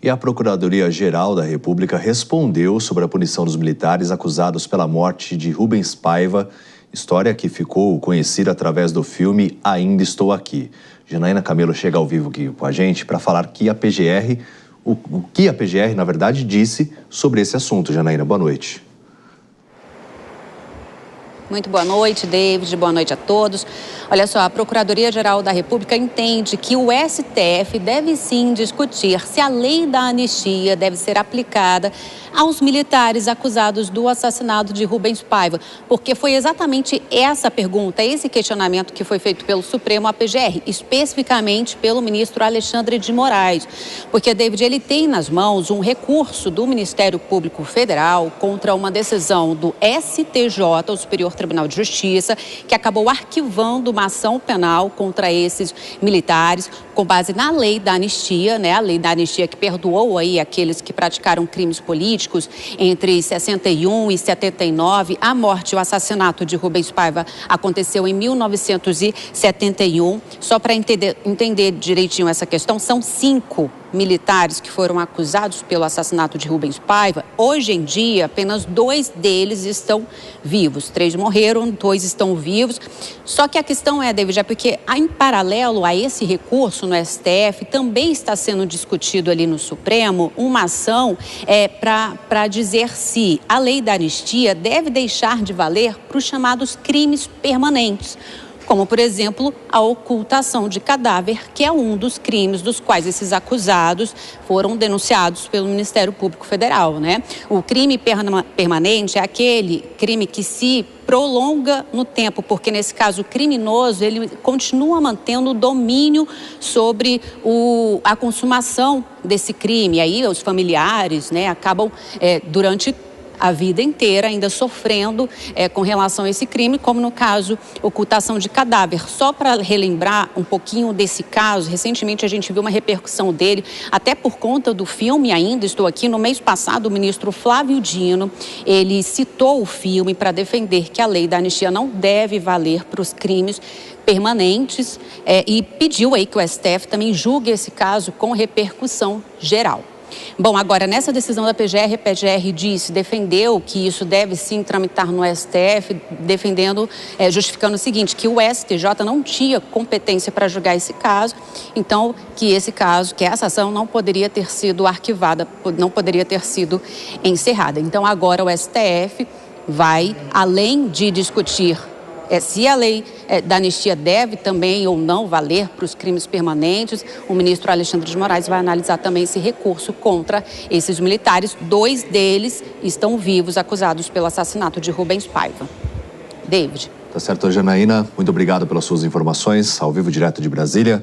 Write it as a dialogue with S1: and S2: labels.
S1: E a Procuradoria-Geral da República respondeu sobre a punição dos militares acusados pela morte de Rubens Paiva, história que ficou conhecida através do filme Ainda Estou Aqui. Janaína Camelo chega ao vivo aqui com a gente para falar que a PGR, o que a PGR, na verdade, disse sobre esse assunto. Janaína, boa noite.
S2: Muito boa noite, David. Boa noite a todos. Olha só, a Procuradoria-Geral da República entende que o STF deve sim discutir se a lei da anistia deve ser aplicada aos militares acusados do assassinato de Rubens Paiva, porque foi exatamente essa pergunta, esse questionamento que foi feito pelo Supremo à PGR, especificamente pelo ministro Alexandre de Moraes. Porque, David, ele tem nas mãos um recurso do Ministério Público Federal contra uma decisão do STJ, o Superior Tribunal de Justiça, que acabou arquivando uma ação penal contra esses militares com base na lei da anistia, né? A lei da anistia que perdoou aí aqueles que praticaram crimes políticos entre 61 e 79. A morte e o assassinato de Rubens Paiva aconteceu em 1971. Só para entender direitinho essa questão, são 5 militares que foram acusados pelo assassinato de Rubens Paiva. Hoje em dia, apenas 2 deles estão vivos. 3 morreram, 2 estão vivos. Só que a questão é, David, é porque em paralelo a esse recurso no STF, também está sendo discutido ali no Supremo uma ação para dizer se a lei da anistia deve deixar de valer para os chamados crimes permanentes, como, por exemplo, a ocultação de cadáver, que é um dos crimes dos quais esses acusados foram denunciados pelo Ministério Público Federal, né? O crime permanente é aquele crime que se prolonga no tempo, porque nesse caso o criminoso, ele continua mantendo o domínio sobre a consumação desse crime. Aí os familiares, né, acabam durante a vida inteira ainda sofrendo com relação a esse crime, como no caso ocultação de cadáver. Só para relembrar um pouquinho desse caso, recentemente a gente viu uma repercussão dele, até por conta do filme Ainda Estou Aqui. No mês passado, o ministro Flávio Dino, ele citou o filme para defender que a lei da anistia não deve valer para os crimes permanentes e pediu aí que o STF também julgue esse caso com repercussão geral. Bom, agora, nessa decisão da PGR, a PGR defendeu que isso deve sim tramitar no STF, justificando o seguinte, que o STJ não tinha competência para julgar esse caso, então que essa ação não poderia ter sido arquivada, não poderia ter sido encerrada. Então agora o STF vai, além de discutir se a lei da anistia deve também ou não valer para os crimes permanentes, o ministro Alexandre de Moraes vai analisar também esse recurso contra esses militares. 2 deles estão vivos, acusados pelo assassinato de Rubens Paiva. David.
S1: Tá certo, Janaína. Muito obrigado pelas suas informações, ao vivo direto de Brasília.